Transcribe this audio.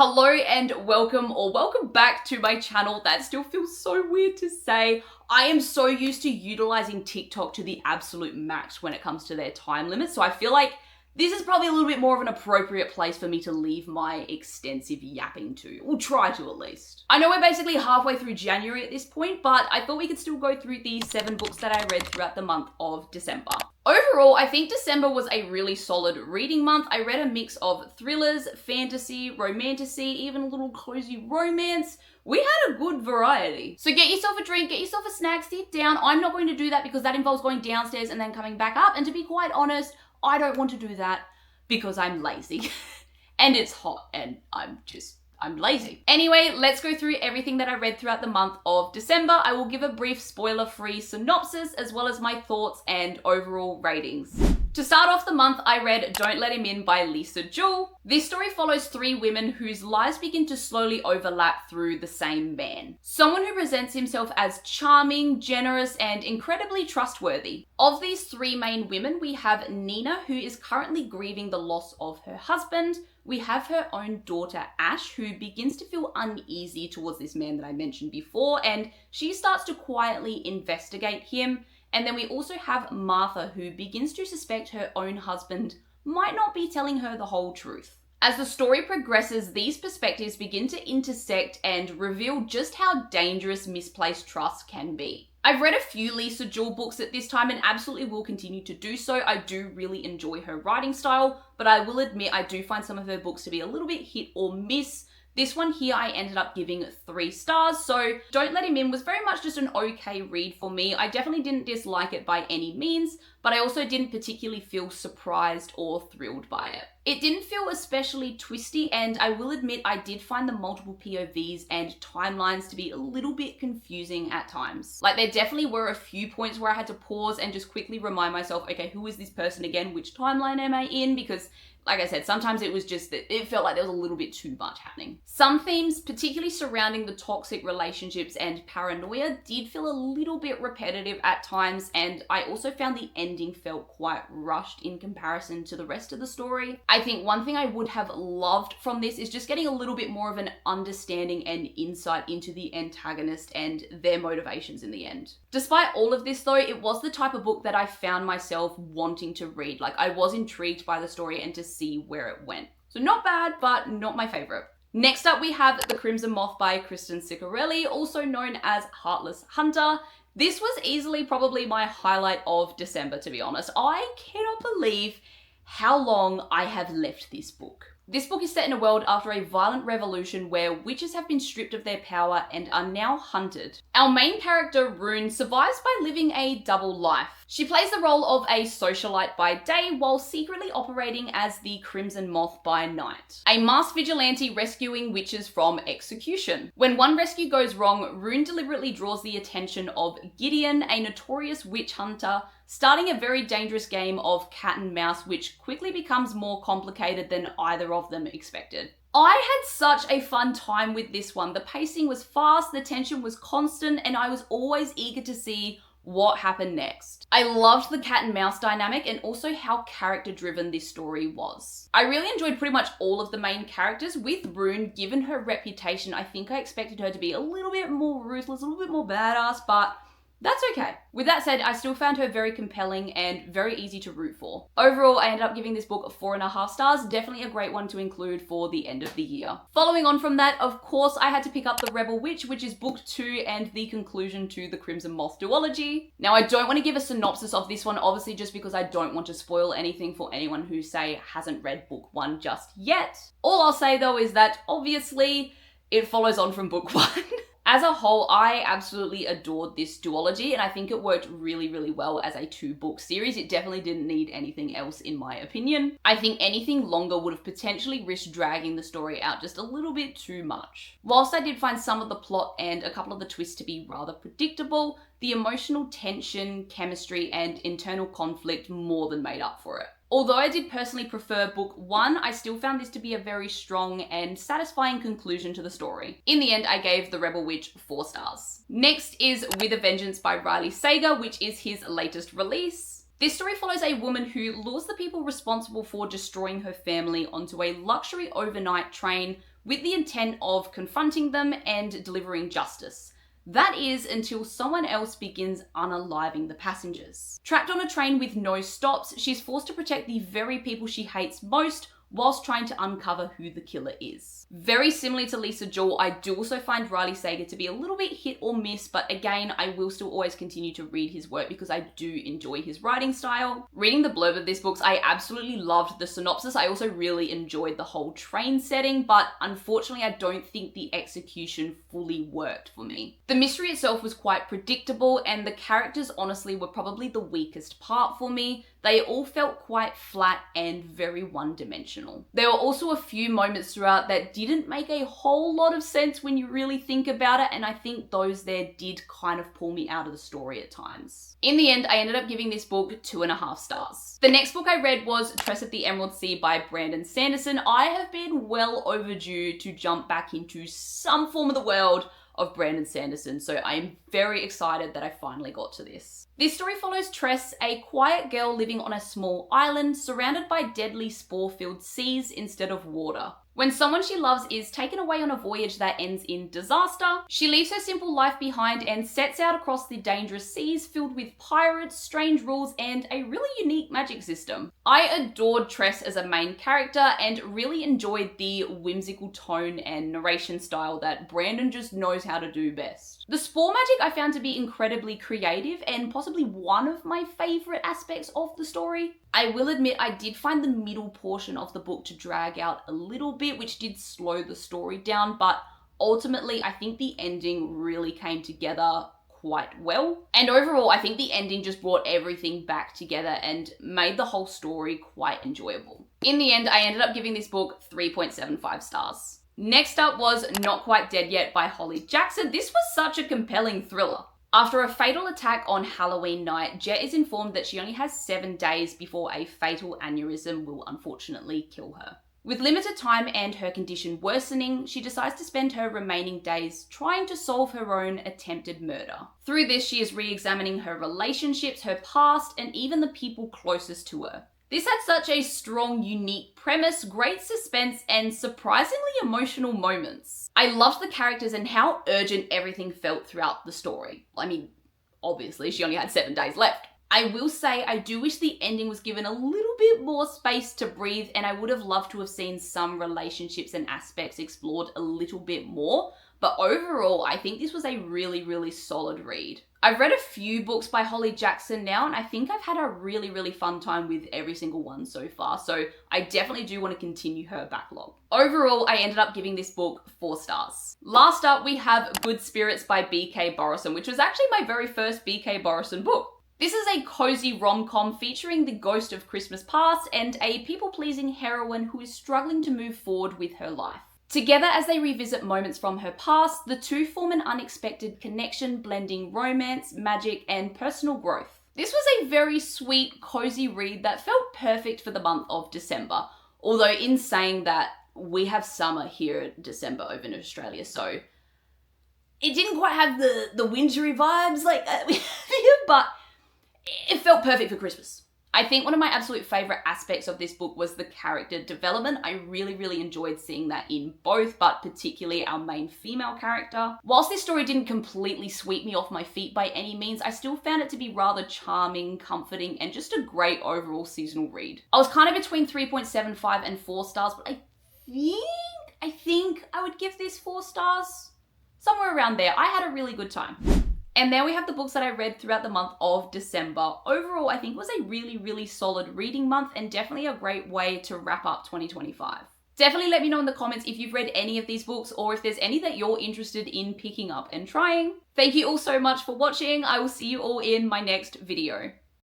Hello and welcome back to my channel. That still feels so weird to say. I am so used to utilizing TikTok to the absolute max when it comes to their time limit, so I feel like this is probably a little bit more of an appropriate place for me to leave my extensive yapping to, or try to at least. I know we're basically halfway through January at this point, but I thought we could still go through the 7 books that I read throughout the month of December. Overall, I think December was a really solid reading month. I read a mix of thrillers, fantasy, romantasy, even a little cozy romance. We had a good variety. So get yourself a drink, get yourself a snack, sit down. I'm not going to do that because that involves going downstairs and then coming back up. And to be quite honest, I don't want to do that because I'm lazy and it's hot and I'm lazy. Anyway, let's go through everything that I read throughout the month of December. I will give a brief spoiler-free synopsis as well as my thoughts and overall ratings. To start off the month, I read Don't Let Him In by Jewell. This story follows 3 women whose lives begin to slowly overlap through the same man. Someone who presents himself as charming, generous, and incredibly trustworthy. Of these 3 main women, we have Nina, who is currently grieving the loss of her husband. We have her own daughter, Ash, who begins to feel uneasy towards this man that I mentioned before, and she starts to quietly investigate him. And then we also have Martha, who begins to suspect her own husband might not be telling her the whole truth. As the story progresses, these perspectives begin to intersect and reveal just how dangerous misplaced trust can be. I've read a few Jewell books at this time and absolutely will continue to do so. I do really enjoy her writing style, but I will admit I do find some of her books to be a little bit hit or miss. This one here I ended up giving 3 stars, so Don't Let Him In was very much just an okay read for me. I definitely didn't dislike it by any means, but I also didn't particularly feel surprised or thrilled by it. It didn't feel especially twisty, and I will admit I did find the multiple POVs and timelines to be a little bit confusing at times. Like, there definitely were a few points where I had to pause and just quickly remind myself, okay, who is this person again? Which timeline am I in? Because like I said, sometimes it was just that it felt like there was a little bit too much happening. Some themes, particularly surrounding the toxic relationships and paranoia, did feel a little bit repetitive at times, and I also found the ending felt quite rushed in comparison to the rest of the story. I think one thing I would have loved from this is just getting a little bit more of an understanding and insight into the antagonist and their motivations in the end. Despite all of this though, it was the type of book that I found myself wanting to read. Like, I was intrigued by the story and to see where it went. So not bad, but not my favorite. Next up we have The Crimson Moth by Kristen Ciccarelli, also known as Heartless Hunter. This was easily probably my highlight of December, to be honest. I cannot believe how long I have left this book. This book is set in a world after a violent revolution where witches have been stripped of their power and are now hunted. Our main character, Rune, survives by living a double life. She plays the role of a socialite by day while secretly operating as the Crimson Moth by night, a masked vigilante rescuing witches from execution. When one rescue goes wrong, Rune deliberately draws the attention of Gideon, a notorious witch hunter, starting a very dangerous game of cat and mouse, which quickly becomes more complicated than either of them expected. I had such a fun time with this one. The pacing was fast, the tension was constant, and I was always eager to see what happened next. I loved the cat and mouse dynamic and also how character driven this story was. I really enjoyed pretty much all of the main characters. With Rune, given her reputation, I think I expected her to be a little bit more ruthless, a little bit more badass, but that's okay. With that said, I still found her very compelling and very easy to root for. Overall, I ended up giving this book 4.5 stars. Definitely a great one to include for the end of the year. Following on from that, of course, I had to pick up The Rebel Witch, which is book 2 and the conclusion to the Crimson Moth duology. Now, I don't want to give a synopsis of this one, obviously just because I don't want to spoil anything for anyone who, say, hasn't read book 1 just yet. All I'll say though is that, obviously, it follows on from book 1. As a whole, I absolutely adored this duology, and I think it worked really, really well as a 2-book series. It definitely didn't need anything else, in my opinion. I think anything longer would have potentially risked dragging the story out just a little bit too much. Whilst I did find some of the plot and a couple of the twists to be rather predictable, the emotional tension, chemistry, and internal conflict more than made up for it. Although I did personally prefer book 1, I still found this to be a very strong and satisfying conclusion to the story. In the end, I gave The Rebel Witch 4 stars. Next is With a Vengeance by Riley Sager, which is his latest release. This story follows a woman who lures the people responsible for destroying her family onto a luxury overnight train with the intent of confronting them and delivering justice. That is, until someone else begins unaliving the passengers. Trapped on a train with no stops, she's forced to protect the very people she hates most, whilst trying to uncover who the killer is. Very similarly to Lisa Jewell, I do also find Riley Sager to be a little bit hit or miss, but again, I will still always continue to read his work because I do enjoy his writing style. Reading the blurb of this book, I absolutely loved the synopsis. I also really enjoyed the whole train setting, but unfortunately, I don't think the execution fully worked for me. The mystery itself was quite predictable, and the characters honestly were probably the weakest part for me. They all felt quite flat and very one-dimensional. There were also a few moments throughout that didn't make a whole lot of sense when you really think about it, and I think those there did kind of pull me out of the story at times. In the end, I ended up giving this book 2.5 stars. The next book I read was Tress of the Emerald Sea by Brandon Sanderson. I have been well overdue to jump back into some form of the world of Brandon Sanderson, so I am very excited that I finally got to this. This story follows Tress, a quiet girl living on a small island surrounded by deadly spore-filled seas instead of water. When someone she loves is taken away on a voyage that ends in disaster, she leaves her simple life behind and sets out across the dangerous seas filled with pirates, strange rules, and a really unique magic system. I adored Tress as a main character and really enjoyed the whimsical tone and narration style that Brandon just knows how to do best. The spore magic I found to be incredibly creative and possibly one of my favourite aspects of the story. I will admit I did find the middle portion of the book to drag out a little bit, which did slow the story down, but ultimately I think the ending really came together quite well. And overall, I think the ending just brought everything back together and made the whole story quite enjoyable. In the end, I ended up giving this book 3.75 stars. Next up was Not Quite Dead Yet by Holly Jackson. This was such a compelling thriller. After a fatal attack on Halloween night, Jet is informed that she only has 7 days before a fatal aneurysm will unfortunately kill her. With limited time and her condition worsening, she decides to spend her remaining days trying to solve her own attempted murder. Through this, she is re-examining her relationships, her past, and even the people closest to her. This had such a strong, unique premise, great suspense, and surprisingly emotional moments. I loved the characters and how urgent everything felt throughout the story. I mean, obviously, she only had 7 days left. I will say I do wish the ending was given a little bit more space to breathe, and I would have loved to have seen some relationships and aspects explored a little bit more. But overall, I think this was a really, really solid read. I've read a few books by Holly Jackson now, and I think I've had a really, really fun time with every single one so far, so I definitely do want to continue her backlog. Overall, I ended up giving this book 4 stars. Last up, we have Good Spirits by B.K. Borison, which was actually my very first B.K. Borison book. This is a cozy rom-com featuring the ghost of Christmas past and a people-pleasing heroine who is struggling to move forward with her life. Together, as they revisit moments from her past, the two form an unexpected connection blending romance, magic, and personal growth. This was a very sweet, cozy read that felt perfect for the month of December. Although in saying that, we have summer here in December over in Australia, so it didn't quite have the wintry vibes like that we have here, but it felt perfect for Christmas. I think one of my absolute favourite aspects of this book was the character development. I really, really enjoyed seeing that in both, but particularly our main female character. Whilst this story didn't completely sweep me off my feet by any means, I still found it to be rather charming, comforting, and just a great overall seasonal read. I was kind of between 3.75 and 4 stars, but I think I would give this 4 stars. Somewhere around there. I had a really good time. And there we have the books that I read throughout the month of December. Overall, I think it was a really, really solid reading month and definitely a great way to wrap up 2025. Definitely let me know in the comments if you've read any of these books or if there's any that you're interested in picking up and trying. Thank you all so much for watching. I will see you all in my next video.